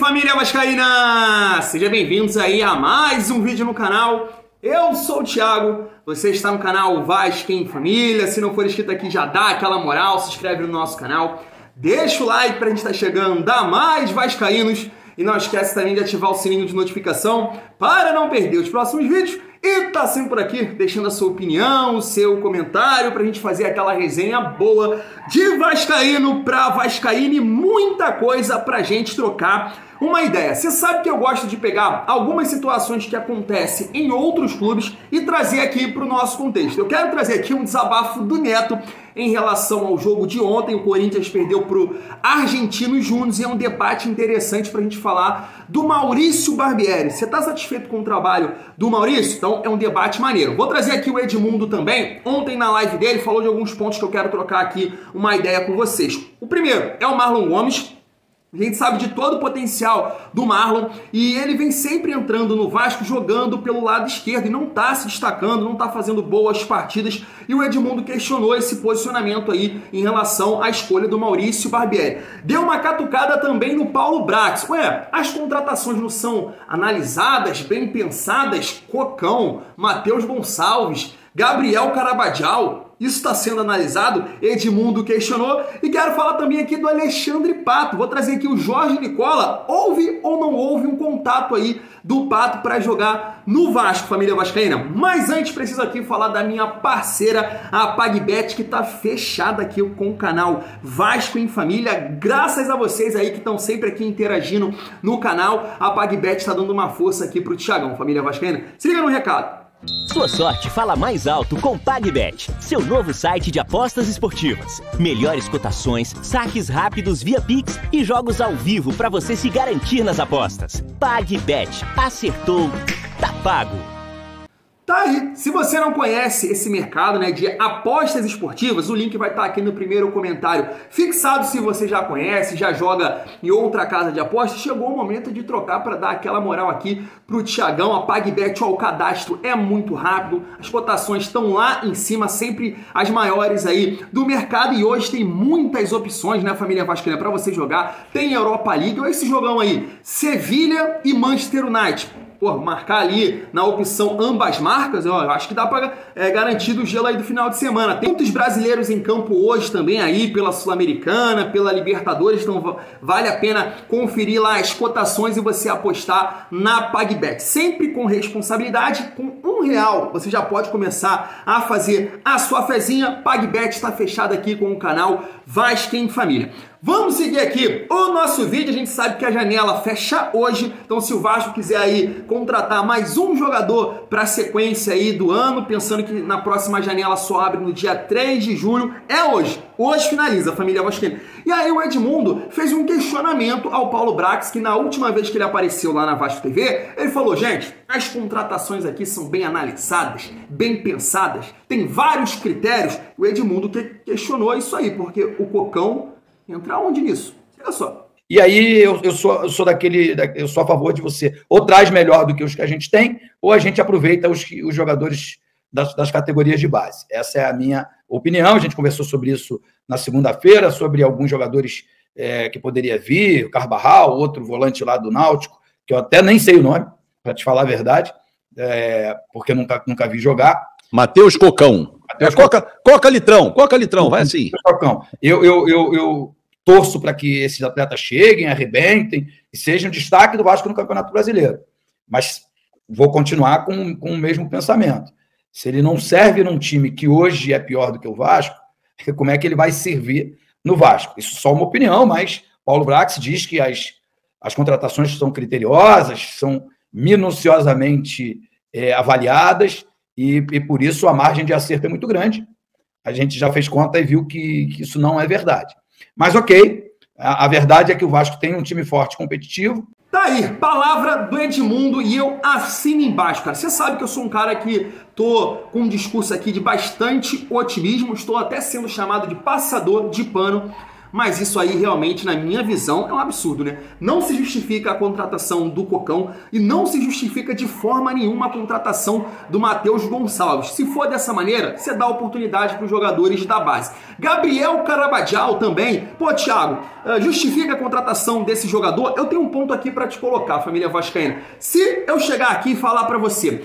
família vascaína! Sejam bem-vindos aí a mais um vídeo no canal. Eu sou o Thiago, você está no canal Vasco em Família. Se não for inscrito aqui, já dá aquela moral, se inscreve no nosso canal. Deixa o like pra gente estar chegando a mais vascaínos. E não esquece também de ativar o sininho de notificação para não perder os próximos vídeos. E tá sempre por aqui, deixando a sua opinião, o seu comentário, pra gente fazer aquela resenha boa de vascaíno pra vascaíno e muita coisa pra gente trocar uma ideia. Você sabe que eu gosto de pegar algumas situações que acontecem em outros clubes e trazer aqui pro nosso contexto. Eu quero trazer aqui um desabafo do Neto em relação ao jogo de ontem. O Corinthians perdeu pro Argentinos Júnior e é um debate interessante pra gente falar do Maurício Barbieri. Você tá satisfeito com o trabalho do Maurício? Então é um debate maneiro. Vou trazer aqui o Edmundo também. Ontem na live dele falou de alguns pontos que eu quero trocar aqui uma ideia com vocês. O primeiro é o Marlon Gomes. A gente sabe de todo o potencial do Marlon e ele vem sempre entrando no Vasco jogando pelo lado esquerdo e não está se destacando, não está fazendo boas partidas. E o Edmundo questionou esse posicionamento aí em relação à escolha do Maurício Barbieri. Deu uma catucada também no Paulo Brax. Ué, as contratações não são analisadas, bem pensadas? Cocão, Matheus Gonçalves, Gabriel Carabajal. Isso está sendo analisado? Edmundo questionou. E quero falar também aqui do Alexandre Pato. Vou trazer aqui o Jorge Nicola. Houve ou não houve um contato aí do Pato para jogar no Vasco, família vascaína? Mas antes preciso aqui falar da minha parceira, a PagBet, que está fechada aqui com o canal Vasco em Família. Graças a vocês aí que estão sempre aqui interagindo no canal, a PagBet está dando uma força aqui pro Thiagão, família vascaína. Se liga no recado. Sua sorte fala mais alto com PagBet, seu novo site de apostas esportivas. Melhores cotações, saques rápidos via Pix e jogos ao vivo para você se garantir nas apostas. PagBet, acertou, tá pago. Tá aí. Se você não conhece esse mercado, né, de apostas esportivas, o link vai estar aqui no primeiro comentário fixado. Se você já conhece, já joga em outra casa de apostas, chegou o momento de trocar para dar aquela moral aqui pro Thiagão. A PagBet, o cadastro é muito rápido, as cotações estão lá em cima, sempre as maiores aí do mercado, e hoje tem muitas opções, né, família vascaína, para você jogar. Tem Europa League, ou esse jogão aí, Sevilha e Manchester United. Pô, marcar ali na opção ambas marcas, eu acho que dá para garantir o gelo aí do final de semana. Tem muitos brasileiros em campo hoje também aí, pela Sul-Americana, pela Libertadores, então vale a pena conferir lá as cotações e você apostar na PagBet. Sempre com responsabilidade, com R$1 você já pode começar a fazer a sua fezinha. PagBet está fechada aqui com o canal Vasco em Família. Vamos seguir aqui o nosso vídeo. A gente sabe que a janela fecha hoje, então se o Vasco quiser aí contratar mais um jogador para a sequência aí do ano, pensando que na próxima janela só abre no dia 3 de julho, é hoje. Hoje finaliza, a família vascaína. E aí o Edmundo fez um questionamento ao Paulo Brax, que na última vez que ele apareceu lá na Vasco TV, ele falou: gente, as contratações aqui são bem analisadas, bem pensadas, tem vários critérios. O Edmundo questionou isso aí, porque o Cocão entra onde nisso? Olha só. E aí eu sou daquele, eu sou a favor de você ou traz melhor do que os que a gente tem, ou a gente aproveita os jogadores das categorias de base. Essa é a minha opinião. A gente conversou sobre isso na segunda-feira, sobre alguns jogadores que poderia vir, o Carvajal, outro volante lá do Náutico, que eu até nem sei o nome, para te falar a verdade, porque eu nunca vi jogar. Matheus Cocão. Coca Litrão, vai assim. Cocão. Eu torço para que esses atletas cheguem, arrebentem e sejam destaque do Vasco no Campeonato Brasileiro. Mas vou continuar com o mesmo pensamento. Se ele não serve num time que hoje é pior do que o Vasco, como é que ele vai servir no Vasco? Isso é só uma opinião, mas Paulo Brax diz que as contratações são criteriosas, são minuciosamente avaliadas e por isso a margem de acerto é muito grande. A gente já fez conta e viu que isso não é verdade. Mas ok, a verdade é que o Vasco tem um time forte, competitivo. Tá aí, palavra do Edmundo e eu assino embaixo, cara. Você sabe que eu sou um cara que tô com um discurso aqui de bastante otimismo, estou até sendo chamado de passador de pano, Mas isso aí realmente, na minha visão, é um absurdo, né? Não se justifica a contratação do Cocão e não se justifica de forma nenhuma a contratação do Matheus Gonçalves. Se for dessa maneira, você dá oportunidade para os jogadores da base. Gabriel Carabajal também. Pô, Thiago, justifica a contratação desse jogador? Eu tenho um ponto aqui para te colocar, família vascaína. Se eu chegar aqui e falar para você...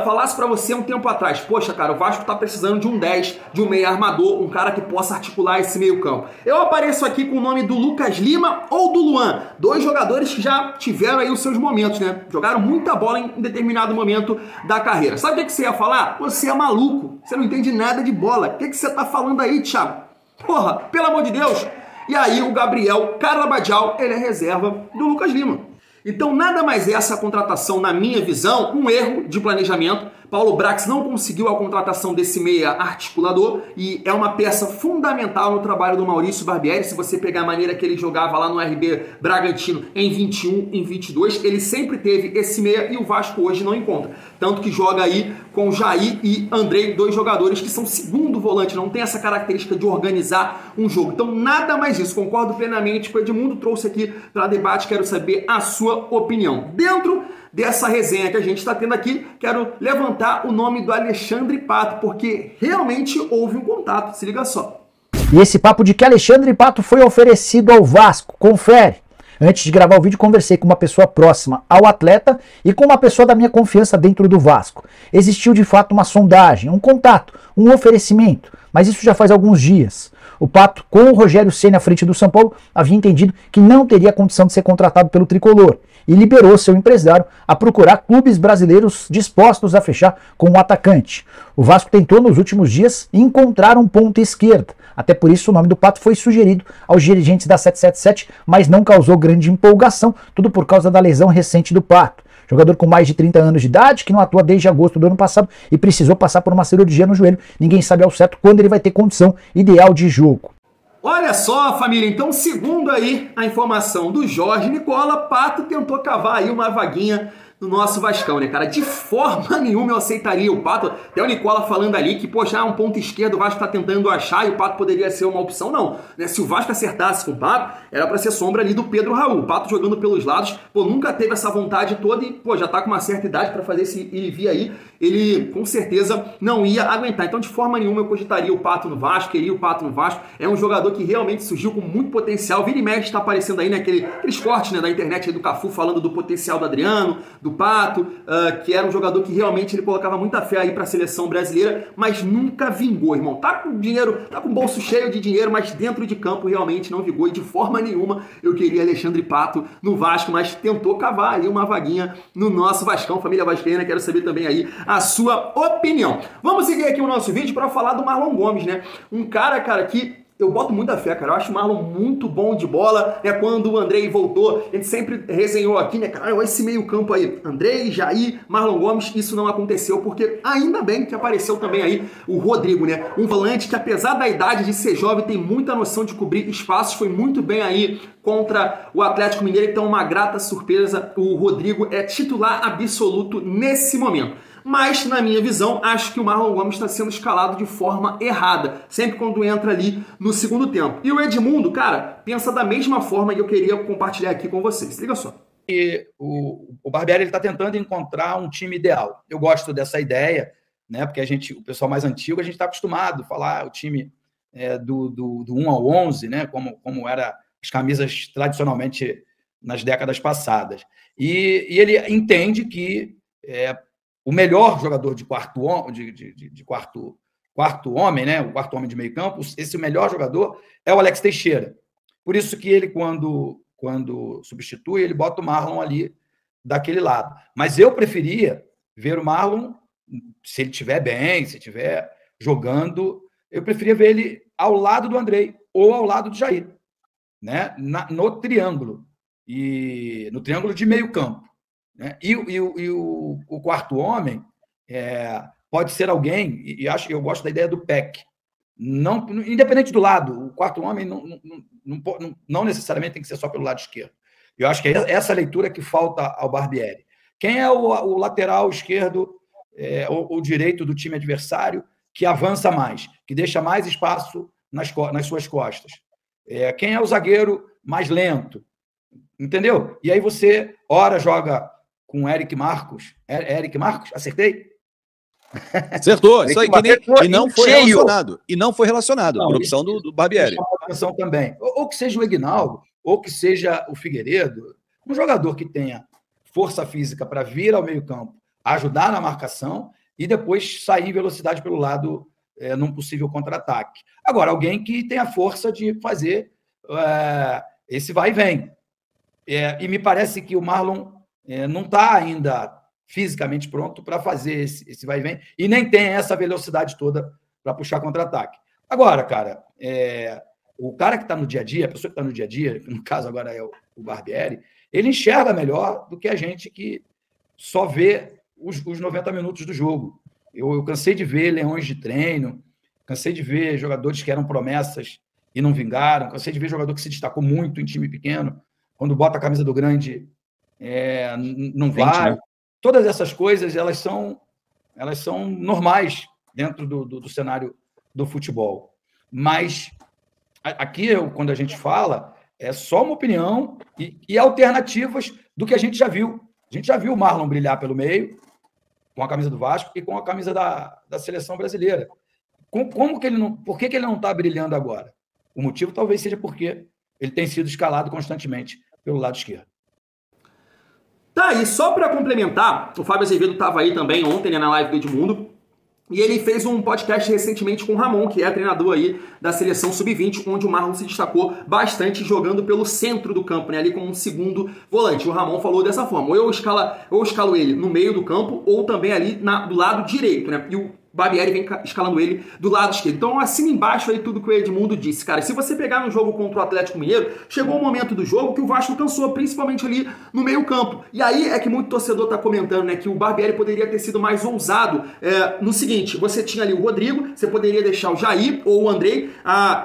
falasse pra você um tempo atrás, poxa, cara, o Vasco tá precisando de um 10, de um meio armador, um cara que possa articular esse meio campo. Eu apareço aqui com o nome do Lucas Lima ou do Luan, dois jogadores que já tiveram aí os seus momentos, né? Jogaram muita bola em determinado momento da carreira. Sabe o que você ia falar? Você é maluco, você não entende nada de bola. O que você tá falando aí, Thiago? Porra, pelo amor de Deus! E aí o Gabriel Carabajal, ele é reserva do Lucas Lima. Então, nada mais é essa contratação, na minha visão, um erro de planejamento. Paulo Brax não conseguiu a contratação desse meia articulador e é uma peça fundamental no trabalho do Maurício Barbieri. Se você pegar a maneira que ele jogava lá no RB Bragantino em 21, em 22, ele sempre teve esse meia e o Vasco hoje não encontra. Tanto que joga aí com Jair e Andrei, dois jogadores que são segundo volante, não tem essa característica de organizar um jogo. Então, nada mais isso. Concordo plenamente com o Edmundo, trouxe aqui para debate, quero saber a sua opinião. Dentro dessa resenha que a gente está tendo aqui, quero levantar o nome do Alexandre Pato, porque realmente houve um contato, se liga só. E esse papo de que Alexandre Pato foi oferecido ao Vasco, confere. Antes de gravar o vídeo, conversei com uma pessoa próxima ao atleta e com uma pessoa da minha confiança dentro do Vasco. Existiu de fato uma sondagem, um contato, um oferecimento, mas isso já faz alguns dias. O Pato, com o Rogério Ceni à frente do São Paulo, havia entendido que não teria condição de ser contratado pelo tricolor e liberou seu empresário a procurar clubes brasileiros dispostos a fechar com o atacante. O Vasco tentou nos últimos dias encontrar um ponta esquerda. Até por isso o nome do Pato foi sugerido aos dirigentes da 777, mas não causou grande empolgação, tudo por causa da lesão recente do Pato. Jogador com mais de 30 anos de idade, que não atua desde agosto do ano passado e precisou passar por uma cirurgia no joelho. Ninguém sabe ao certo quando ele vai ter condição ideal de jogo. Olha só, família, então, segundo aí a informação do Jorge Nicola, Pato tentou cavar aí uma vaguinha no nosso Vascão, né, cara? De forma nenhuma eu aceitaria o Pato. Até o Nicola falando ali que, poxa, um ponto esquerdo o Vasco tá tentando achar e o Pato poderia ser uma opção. Não, né? Se o Vasco acertasse com o Pato, era para ser sombra ali do Pedro Raul. O Pato jogando pelos lados, pô, nunca teve essa vontade toda e, pô, já tá com uma certa idade para fazer esse ir e vir aí. Ele, com certeza, não ia aguentar. Então, de forma nenhuma eu cogitaria o Pato no Vasco, queria o Pato no Vasco. É um jogador que realmente surgiu com muito potencial. Vira e mexe tá aparecendo aí, né, aqueles cortes, né, da internet aí do Cafu falando do potencial do Adriano, do Pato, que era um jogador que realmente ele colocava muita fé aí para a seleção brasileira, mas nunca vingou, irmão. Tá com dinheiro, tá com o bolso cheio de dinheiro, mas dentro de campo realmente não vingou e de forma nenhuma eu queria Alexandre Pato no Vasco, mas tentou cavar aí uma vaguinha no nosso Vascão, família vascaína. Quero saber também aí a sua opinião. Vamos seguir aqui o nosso vídeo para falar do Marlon Gomes, né? Um cara, que eu boto muita fé, cara. Eu acho o Marlon muito bom de bola, né? Quando o Andrei voltou, a gente sempre resenhou aqui, né, cara? Olha esse meio campo aí. Andrei, Jair, Marlon Gomes, isso não aconteceu, porque ainda bem que apareceu também aí o Rodrigo, né? Um volante que, apesar da idade de ser jovem, tem muita noção de cobrir espaços, foi muito bem aí contra o Atlético Mineiro, então uma grata surpresa. O Rodrigo é titular absoluto nesse momento. Mas, na minha visão, acho que o Marlon Gomes está sendo escalado de forma errada, sempre quando entra ali no segundo tempo. E o Edmundo, cara, pensa da mesma forma que eu queria compartilhar aqui com vocês. Liga só. E o Barbieri está tentando encontrar um time ideal. Eu gosto dessa ideia, né? Porque o pessoal mais antigo, a gente está acostumado a falar o time do 1 ao 11, né? Como era as camisas tradicionalmente nas décadas passadas. E ele entende que o melhor jogador de quarto homem, né? O quarto homem de meio campo, esse melhor jogador é o Alex Teixeira. Por isso que ele, quando substitui, ele bota o Marlon ali daquele lado. Mas eu preferia ver o Marlon, se ele estiver bem, se estiver jogando, eu preferia ver ele ao lado do Andrei ou ao lado do Jair, né? No triângulo. E no triângulo de meio campo. Né? E o quarto homem pode ser alguém, e eu gosto da ideia do PEC, não, independente do lado, o quarto homem não necessariamente tem que ser só pelo lado esquerdo. Eu acho que é essa leitura que falta ao Barbieri. Quem é o lateral esquerdo ou direito do time adversário que avança mais, que deixa mais espaço nas suas costas? Quem é o zagueiro mais lento? Entendeu? E aí você, ora, joga com Eric Marcos. Eric Marcos? Acertei? Acertou, isso aí. E não foi relacionado. E não foi relacionado, por opção do Barbieri. Atenção também. Ou que seja o Egnaldo, ou que seja o Figueiredo, um jogador que tenha força física para vir ao meio-campo, ajudar na marcação e depois sair em velocidade pelo lado num possível contra-ataque. Agora, alguém que tenha força de fazer esse vai e vem. E me parece que o Marlon não está ainda fisicamente pronto para fazer esse vai e vem e nem tem essa velocidade toda para puxar contra-ataque. Agora, cara, o cara que está no dia a dia, a pessoa que está no dia a dia, que no caso agora é o Barbieri, ele enxerga melhor do que a gente que só vê os 90 minutos do jogo. Eu cansei de ver leões de treino, cansei de ver jogadores que eram promessas e não vingaram, cansei de ver jogador que se destacou muito em time pequeno, quando bota a camisa do grande, não vai. Né? Todas essas coisas, elas são normais dentro do cenário do futebol. Mas aqui, quando a gente fala, é só uma opinião e alternativas do que a gente já viu. A gente já viu o Marlon brilhar pelo meio, com a camisa do Vasco e com a camisa da seleção brasileira. Por que ele não está brilhando agora? O motivo talvez seja porque ele tem sido escalado constantemente pelo lado esquerdo. Tá, e só para complementar, o Fábio Azevedo estava aí também ontem, né, na live do Edmundo, e ele fez um podcast recentemente com o Ramon, que é treinador aí da seleção sub-20, onde o Marlon se destacou bastante jogando pelo centro do campo, né, ali como um segundo volante. O Ramon falou dessa forma, ou eu escalo ele no meio do campo, ou também ali do lado direito, né, e o Barbieri vem escalando ele do lado esquerdo. Então assina embaixo aí tudo que o Edmundo disse, cara. Se você pegar no jogo contra o Atlético Mineiro, chegou um momento do jogo que o Vasco cansou, principalmente ali no meio campo. E aí é que muito torcedor tá comentando, né, que o Barbieri poderia ter sido mais ousado no seguinte, você tinha ali o Rodrigo, você poderia deixar o Jair ou o Andrei,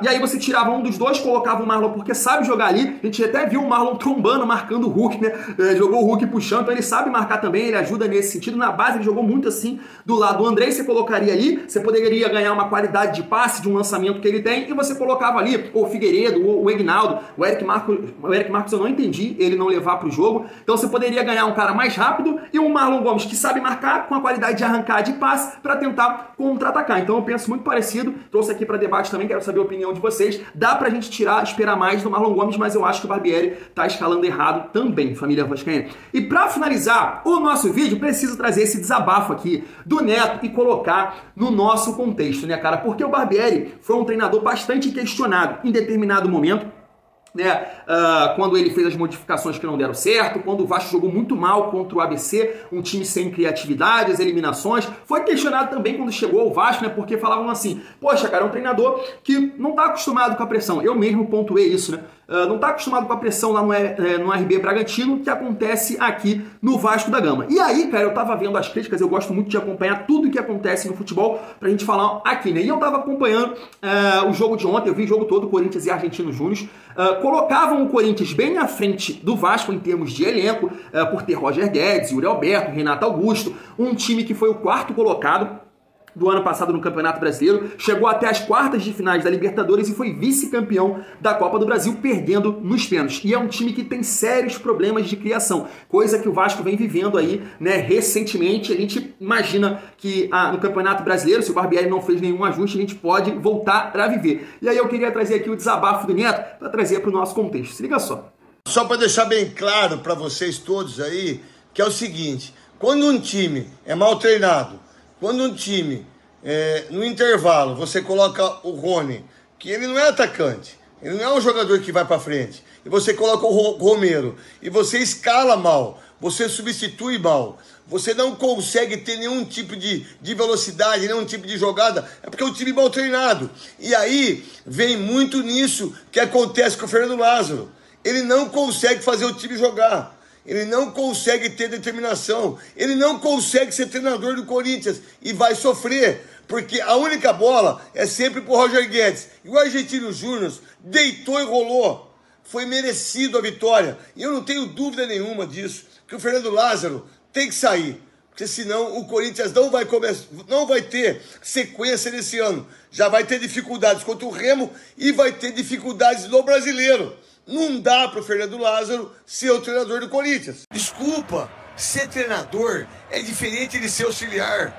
e aí você tirava um dos dois, colocava o Marlon, porque sabe jogar ali. A gente até viu o Marlon trombando, marcando o Hulk, né, jogou o Hulk puxando, então ele sabe marcar também, ele ajuda nesse sentido. Na base ele jogou muito assim do lado do Andrei, você colocaria ali, você poderia ganhar uma qualidade de passe de um lançamento que ele tem e você colocava ali ou o Figueiredo, ou o Egnaldo, o Eric Marcos eu não entendi ele não levar para o jogo, então você poderia ganhar um cara mais rápido e um Marlon Gomes que sabe marcar com a qualidade de arrancar de passe para tentar contra-atacar. Então eu penso muito parecido, trouxe aqui para debate também, quero saber a opinião de vocês. Dá pra gente esperar mais do Marlon Gomes, mas eu acho que o Barbieri tá escalando errado também, família vascaína. E para finalizar o nosso vídeo, preciso trazer esse desabafo aqui do Neto e colocar no nosso contexto, né, cara? Porque o Barbieri foi um treinador bastante questionado em determinado momento, né, quando ele fez as modificações que não deram certo, quando o Vasco jogou muito mal contra o ABC, um time sem criatividade, as eliminações. Foi questionado também quando chegou ao Vasco, né, porque falavam assim, poxa, cara, é um treinador que não está acostumado com a pressão. Eu mesmo pontuei isso, né? Não está acostumado com a pressão lá no RB Bragantino, que acontece aqui no Vasco da Gama. E aí, cara, eu tava vendo as críticas, eu gosto muito de acompanhar tudo que acontece no futebol pra gente falar aqui, né? E eu tava acompanhando o jogo de ontem, eu vi o jogo todo, Corinthians e Argentino Júnior. Colocavam o Corinthians bem à frente do Vasco em termos de elenco, por ter Roger Guedes, Yuri Alberto, Renato Augusto, um time que foi o quarto colocado do ano passado no Campeonato Brasileiro, chegou até as quartas de finais da Libertadores e foi vice-campeão da Copa do Brasil, perdendo nos pênaltis. E é um time que tem sérios problemas de criação, coisa que o Vasco vem vivendo aí, né, recentemente. A gente imagina que no Campeonato Brasileiro, se o Barbieri não fez nenhum ajuste, a gente pode voltar a viver. E aí eu queria trazer aqui o desabafo do Neto para trazer para o nosso contexto. Se liga só. Só para deixar bem claro para vocês todos aí, que é o seguinte, quando um time é mal treinado, quando um time, no intervalo, você coloca o Rony, que ele não é atacante, ele não é um jogador que vai para frente, e você coloca o Romero, e você escala mal, você substitui mal, você não consegue ter nenhum tipo de velocidade, nenhum tipo de jogada, é porque é um time mal treinado. E aí vem muito nisso que acontece com o Fernando Lázaro. Ele não consegue fazer o time jogar. Ele não consegue ter determinação, ele não consegue ser treinador do Corinthians e vai sofrer, porque a única bola é sempre pro Roger Guedes. E o Argentino Júnior deitou e rolou, foi merecido a vitória. E eu não tenho dúvida nenhuma disso, que o Fernando Lázaro tem que sair, porque senão o Corinthians não vai ter sequência nesse ano. Já vai ter dificuldades contra o Remo e vai ter dificuldades no Brasileiro. Não dá para o Fernando Lázaro ser o treinador do Corinthians. Desculpa, ser treinador é diferente de ser auxiliar.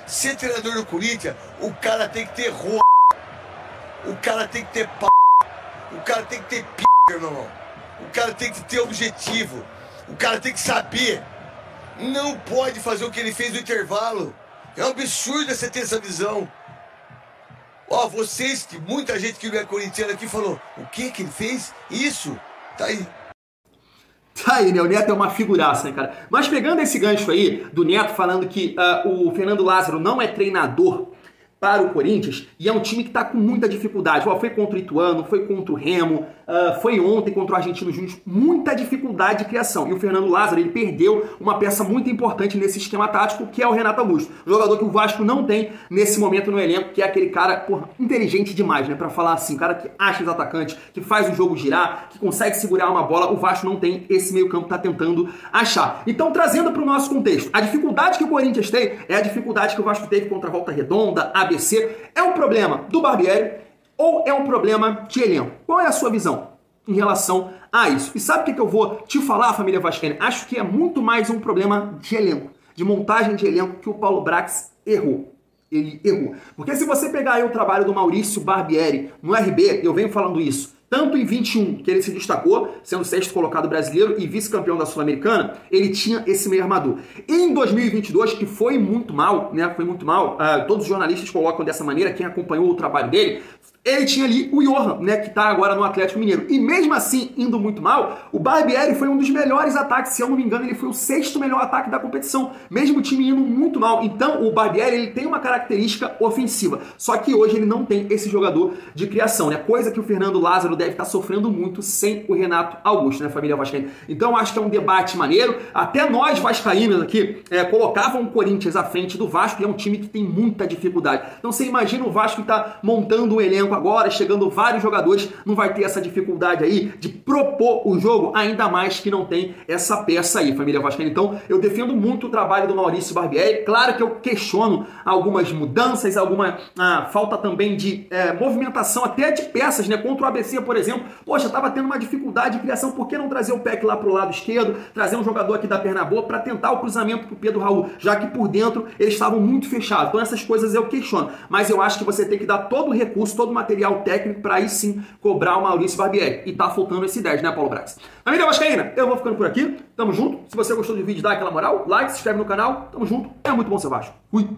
Ser treinador do Corinthians, o cara tem que ter o cara tem que ter o cara tem que ter irmão. O cara tem que ter objetivo. O cara tem que saber. Não pode fazer o que ele fez no intervalo. É um absurdo você ter essa visão. Ó, vocês, que muita gente que não é corintiano aqui falou, o que ele fez? Isso, tá aí. Tá aí, né? O Neto é uma figuraça, né, cara? Mas pegando esse gancho aí do Neto falando que o Fernando Lázaro não é treinador para o Corinthians, e é um time que tá com muita dificuldade. Ó, foi contra o Ituano, foi contra o Remo, foi ontem contra o Argentino Júnior, muita dificuldade de criação. E o Fernando Lázaro, ele perdeu uma peça muito importante nesse esquema tático, que é o Renato Augusto. Jogador que o Vasco não tem nesse momento no elenco, que é aquele cara, porra, inteligente demais, né? Pra falar assim, cara que acha os atacantes, que faz o jogo girar, que consegue segurar uma bola. O Vasco não tem, esse meio campo tá tentando achar. Então, trazendo para o nosso contexto, a dificuldade que o Corinthians tem é a dificuldade que o Vasco teve contra a Volta Redonda, ABC. É um problema do Barbieri ou é um problema de elenco? Qual é a sua visão em relação a isso? E sabe o que eu vou te falar, família vascaína? Acho que é muito mais um problema de elenco, de montagem de elenco, que o Paulo Brax errou. Ele errou. Porque se você pegar aí o trabalho do Maurício Barbieri no RB, eu venho falando isso, tanto em 21, que ele se destacou, sendo sexto colocado brasileiro e vice-campeão da Sul-Americana, ele tinha esse meio armador. E em 2022, que foi muito mal, né? Foi muito mal, todos os jornalistas colocam dessa maneira, quem acompanhou o trabalho dele, ele tinha ali o Johan, né, que tá agora no Atlético Mineiro. E mesmo assim, indo muito mal, o Barbieri foi um dos melhores ataques. Se eu não me engano, ele foi o sexto melhor ataque da competição, mesmo o time indo muito mal. Então, o Barbieri, ele tem uma característica ofensiva. Só que hoje ele não tem esse jogador de criação, né? Coisa que o Fernando Lázaro deve estar sofrendo muito sem o Renato Augusto, né, família vascaína? Então, acho que é um debate maneiro. Até nós, vascaínos aqui, colocavam o Corinthians à frente do Vasco, e é um time que tem muita dificuldade. Então, você imagina o Vasco que tá montando um elenco agora, chegando vários jogadores, não vai ter essa dificuldade aí de propor o jogo, ainda mais que não tem essa peça aí, família vascaína. Então, eu defendo muito o trabalho do Maurício Barbieri. Claro que eu questiono algumas mudanças, alguma falta também de movimentação até de peças, né? Contra o ABC, por exemplo, poxa, tava tendo uma dificuldade de criação, por que não trazer o PEC lá pro lado esquerdo, trazer um jogador aqui da perna boa para tentar o cruzamento pro Pedro Raul, já que por dentro eles estavam muito fechados. Então, essas coisas eu questiono, mas eu acho que você tem que dar todo o recurso, todo o material técnico para aí sim cobrar o Maurício Barbieri. E tá faltando esse 10, né, Paulo Brax? Família vascaína, eu vou ficando por aqui. Tamo junto. Se você gostou do vídeo, dá aquela moral. Like, se inscreve no canal. Tamo junto. É muito bom ser Vasco. Fui.